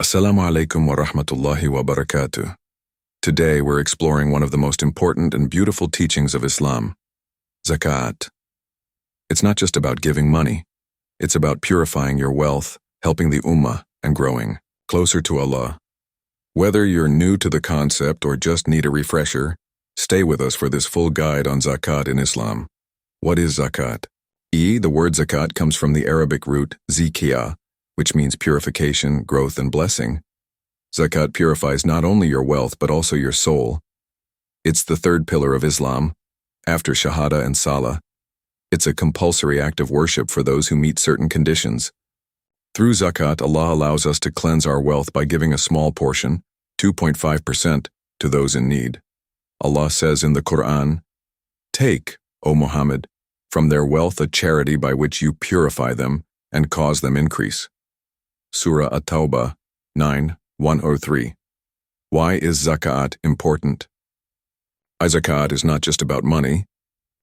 Assalamu alaikum wa rahmatullahi wa barakatuh. Today we're exploring one of the most important and beautiful teachings of Islam, Zakat. It's not just about giving money. It's about purifying your wealth, helping the ummah, and growing closer to Allah. Whether you're new to the concept or just need a refresher, stay with us for this full guide on Zakat in Islam. What is Zakat? The word Zakat comes from the Arabic root zikia, which means purification, growth, and blessing. Zakat purifies not only your wealth but also your soul. It's the third pillar of Islam, after Shahada and Salah. It's a compulsory act of worship for those who meet certain conditions. Through Zakat, Allah allows us to cleanse our wealth by giving a small portion, 2.5%, to those in need. Allah says in the Qur'an, "Take, O Muhammad, from their wealth a charity by which you purify them and cause them increase." Surah At-Tawbah 9:103. Why is Zakat important? Zakat is not just about money,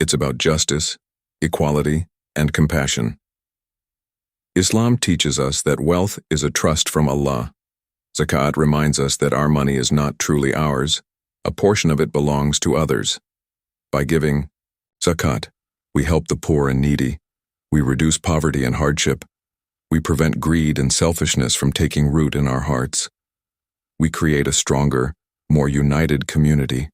it's about justice, equality, and compassion. Islam teaches us that wealth is a trust from Allah. Zakat reminds us that our money is not truly ours, a portion of it belongs to others. By giving Zakat, we help the poor and needy, we reduce poverty and hardship, we prevent greed and selfishness from taking root in our hearts. We create a stronger, more united community.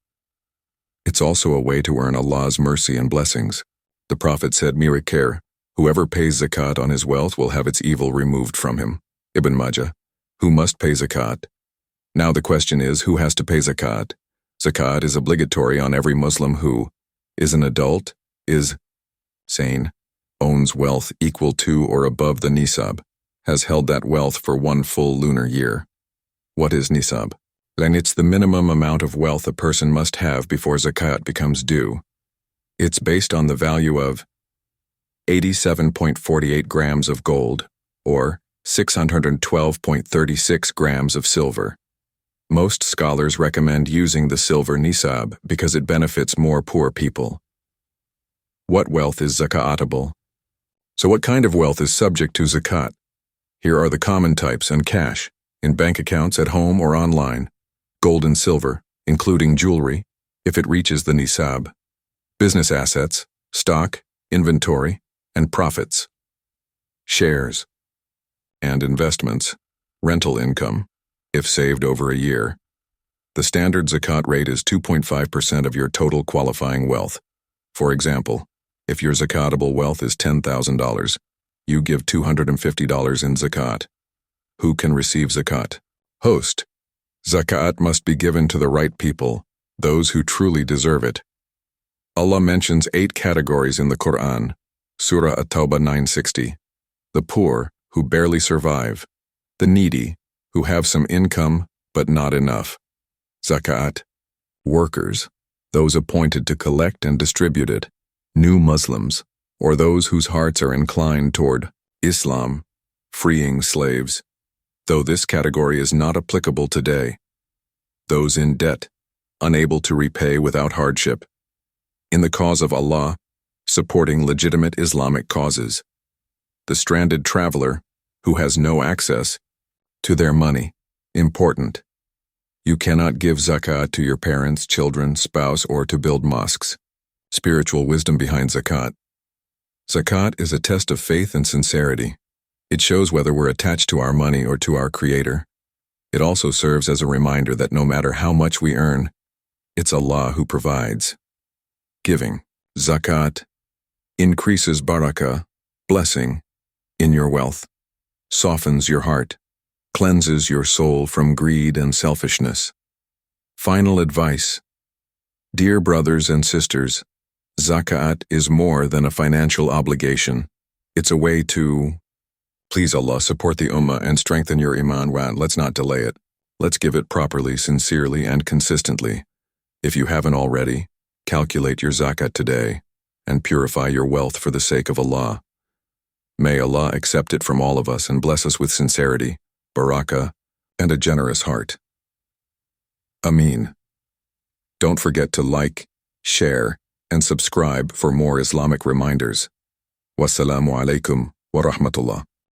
It's also a way to earn Allah's mercy and blessings. The Prophet said, "Mirikare, whoever pays Zakat on his wealth will have its evil removed from him." Ibn Majah. Who must pay Zakat? Now the question is, who has to pay Zakat? Zakat is obligatory on every Muslim who is an adult, is sane, owns wealth equal to or above the nisab, has held that wealth for one full lunar year. What is nisab? Then it's the minimum amount of wealth a person must have before Zakat becomes due. It's based on the value of 87.48 grams of gold, or 612.36 grams of silver. Most scholars recommend using the silver nisab because it benefits more poor people. What wealth is Zakaatable? So what kind of wealth is subject to Zakat? Here are the common types and cash, in bank accounts at home or online. Gold and silver, including jewelry, if it reaches the nisab. Business assets, stock, inventory, and profits. Shares and investments, rental income, if saved over a year. The standard Zakat rate is 2.5% of your total qualifying wealth. For example, if your Zakatable wealth is $10,000, you give $250 in Zakat. Who can receive Zakat? Host. Zakat must be given to the right people, those who truly deserve it. Allah mentions 8 categories in the Qur'an. Surah At-Tawbah 960. The poor, who barely survive. The needy, who have some income but not enough. Zakat. Workers, those appointed to collect and distribute it. New Muslims, or those whose hearts are inclined toward Islam, freeing slaves, though this category is not applicable today. Those in debt, unable to repay without hardship. In the cause of Allah, supporting legitimate Islamic causes. The stranded traveler, who has no access to their money. Important. You cannot give Zakat to your parents, children, spouse, or to build mosques. Spiritual wisdom behind Zakat. Zakat is a test of faith and sincerity. It shows whether we're attached to our money or to our Creator. It also serves as a reminder that no matter how much we earn, it's Allah who provides. Giving Zakat increases barakah, blessing, in your wealth, softens your heart, cleanses your soul from greed and selfishness. Final advice. Dear brothers and sisters, Zakat is more than a financial obligation. It's a way to, please Allah, support the ummah and strengthen your iman. Let's not delay it. Let's give it properly, sincerely, and consistently. If you haven't already, calculate your Zakat today and purify your wealth for the sake of Allah. May Allah accept it from all of us and bless us with sincerity, barakah, and a generous heart. Ameen. Don't forget to like, share, and subscribe for more Islamic reminders. Wassalamu alaikum wa rahmatullah.